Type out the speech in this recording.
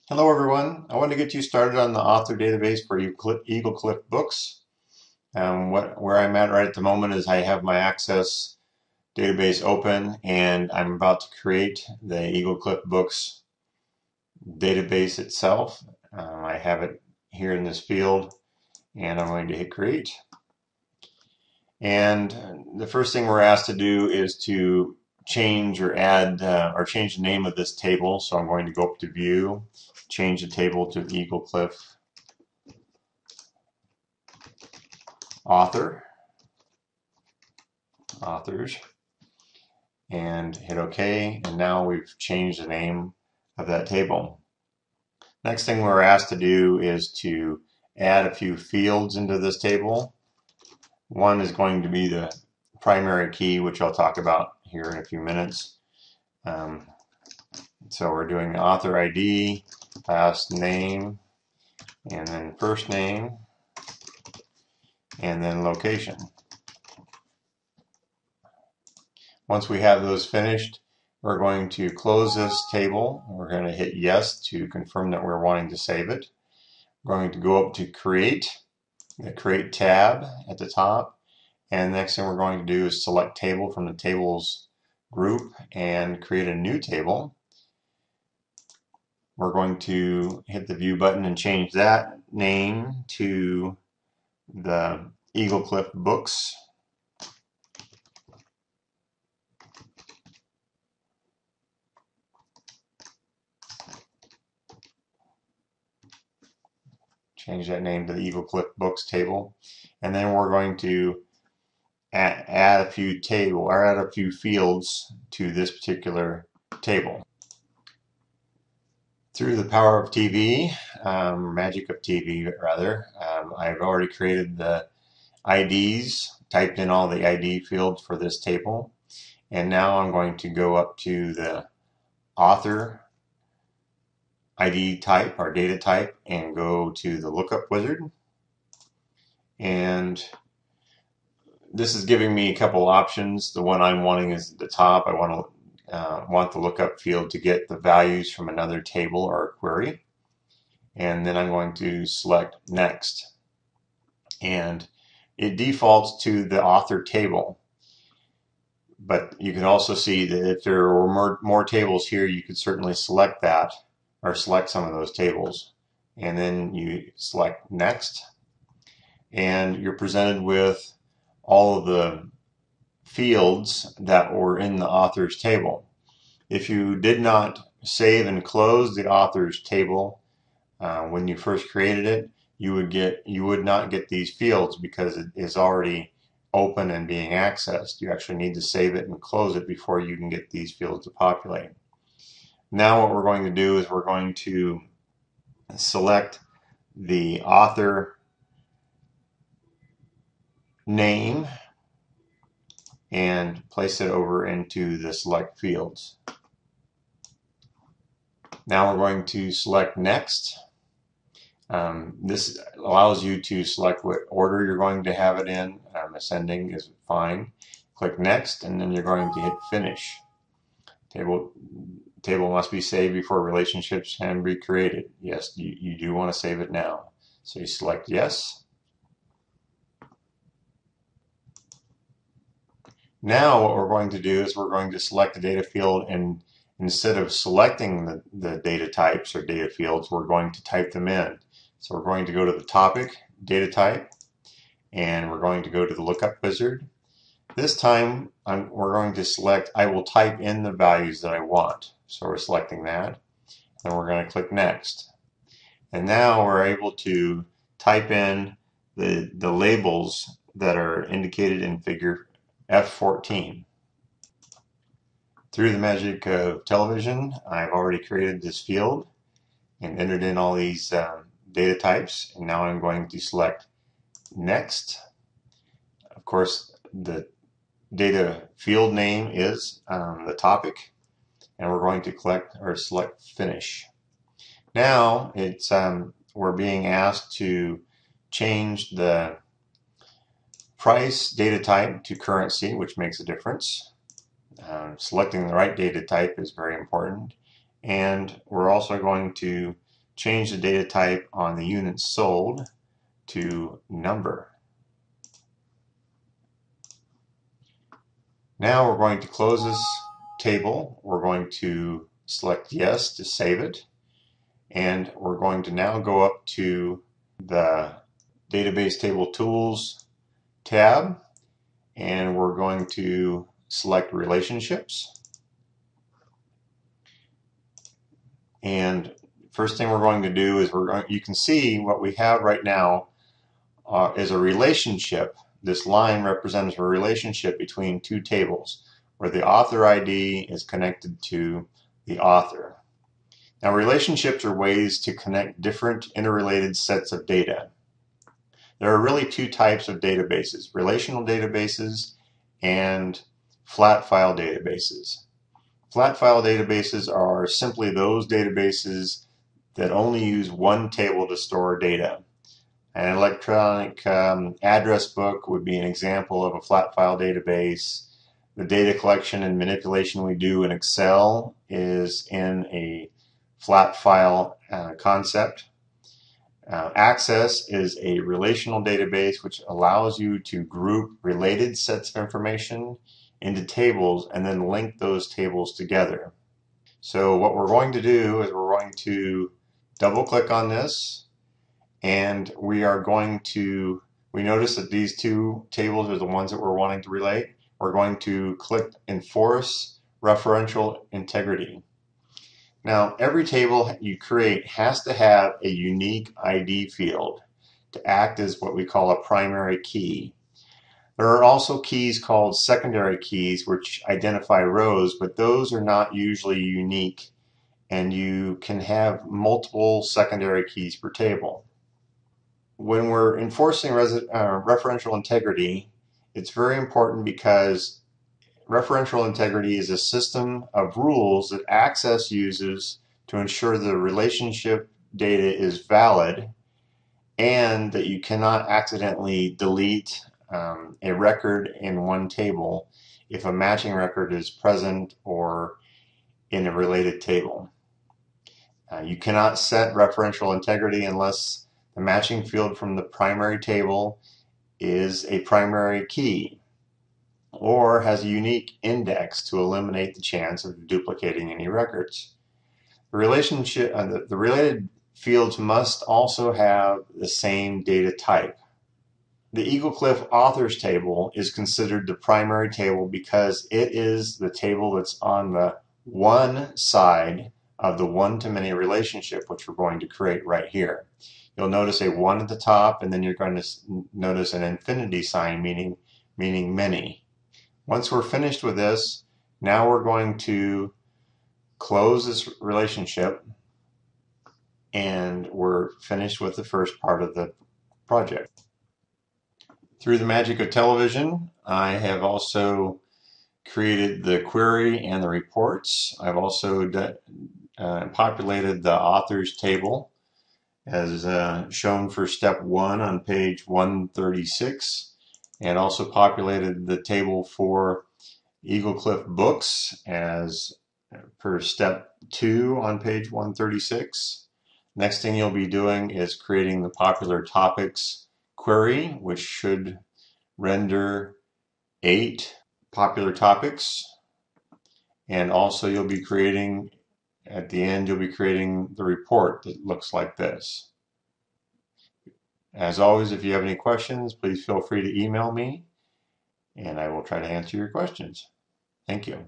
Hello everyone. I want to get you started on the author database for Eaglecliff Books. Where I'm at right at the moment is I have my Access database open and I'm about to create the Eaglecliff Books database itself. I have it here in this field and I'm going to hit create. And the first thing we're asked to do is to change or add or change the name of this table. So I'm going to go up to view, change the table to Eaglecliff authors, and hit OK. And now we've changed the name of that table. Next thing we're asked to do is to add a few fields into this table. One is going to be the primary key, which I'll talk about here in a few minutes. So we're doing the author ID, last name, and then first name, and then location. Once we have those finished, we're going to close this table. We're going to hit yes to confirm that we're wanting to save it. We're going to go up to create, the create tab at the top. And the next thing we're going to do is select table from the tables group and create a new table. We're going to hit the view button and change that name to the Eaglecliff Books. Change that name to the Eaglecliff Books table. And then we're going to add a few fields to this particular table. Through the power of TV, magic of TV rather, I've already created the IDs, typed in all the ID fields for this table, and now I'm going to go up to the author ID type or data type and go to the lookup wizard. And this is giving me a couple options. The one I'm wanting is at the top. I want the lookup field to get the values from another table or query. And then I'm going to select next. And it defaults to the author table. But you can also see that if there were more tables here, you could certainly select that or select some of those tables. And then you select next. And you're presented with all of the fields that were in the author's table. If you did not save and close the author's table when you first created it, you would not get these fields because it is already open and being accessed. You actually need to save it and close it before you can get these fields to populate. Now what we're going to do is we're going to select the author name and place it over into the select fields. Now we're going to select next. This allows you to select what order you're going to have it in. Ascending is fine. Click next and then you're going to hit finish. Table must be saved before relationships can be created. Yes, you do want to save it now. So you select yes. Now what we're going to do is we're going to select the data field, and instead of selecting the data types or data fields, we're going to type them in. So we're going to go to the topic, data type, and we're going to go to the lookup wizard. This time we're going to select, I will type in the values that I want. So we're selecting that, and we're going to click next. And now we're able to type in the labels that are indicated in figure F14. Through the magic of television, I've already created this field and entered in all these data types, and now I'm going to select next. Of course, the data field name is the topic, and we're going to select finish. Now it's we're being asked to change the price data type to currency, which makes a difference. Selecting the right data type is very important. And we're also going to change the data type on the units sold to number. Now we're going to close this table. We're going to select yes to save it. And we're going to now go up to the Database Table Tools tab, and we're going to select Relationships. And first thing we're going to do is you can see what we have right now is a relationship. This line represents a relationship between two tables where the author ID is connected to the author. Now, relationships are ways to connect different interrelated sets of data. There are really two types of databases: relational databases and flat file databases. Flat file databases are simply those databases that only use one table to store data. An electronic address book would be an example of a flat file database. The data collection and manipulation we do in Excel is in a flat file concept. Access is a relational database which allows you to group related sets of information into tables and then link those tables together. So what we're going to do is we're going to double click on this, and we notice that these two tables are the ones that we're wanting to relate. We're going to click Enforce Referential Integrity. Now, every table you create has to have a unique ID field to act as what we call a primary key. There are also keys called secondary keys which identify rows, but those are not usually unique, and you can have multiple secondary keys per table. When we're enforcing referential integrity, it's very important because referential integrity is a system of rules that Access uses to ensure the relationship data is valid and that you cannot accidentally delete a record in one table if a matching record is present or in a related table. You cannot set referential integrity unless the matching field from the primary table is a primary key or has a unique index to eliminate the chance of duplicating any records. The related fields must also have the same data type. The Eaglecliff authors table is considered the primary table because it is the table that's on the one side of the one-to-many relationship, which we're going to create right here. You'll notice a 1 at the top, and then you're going to notice an infinity sign, meaning many. Once we're finished with this, now we're going to close this relationship, and we're finished with the first part of the project. Through the magic of television, I have also created the query and the reports. I've also populated the authors table as shown for step 1 on page 136, and also populated the table for Eaglecliff Books as per step 2 on page 136. Next thing you'll be doing is creating the popular topics query, which should render 8 popular topics. And also you'll be creating, at the end, you'll be creating the report that looks like this. As always, if you have any questions, please feel free to email me, and I will try to answer your questions. Thank you.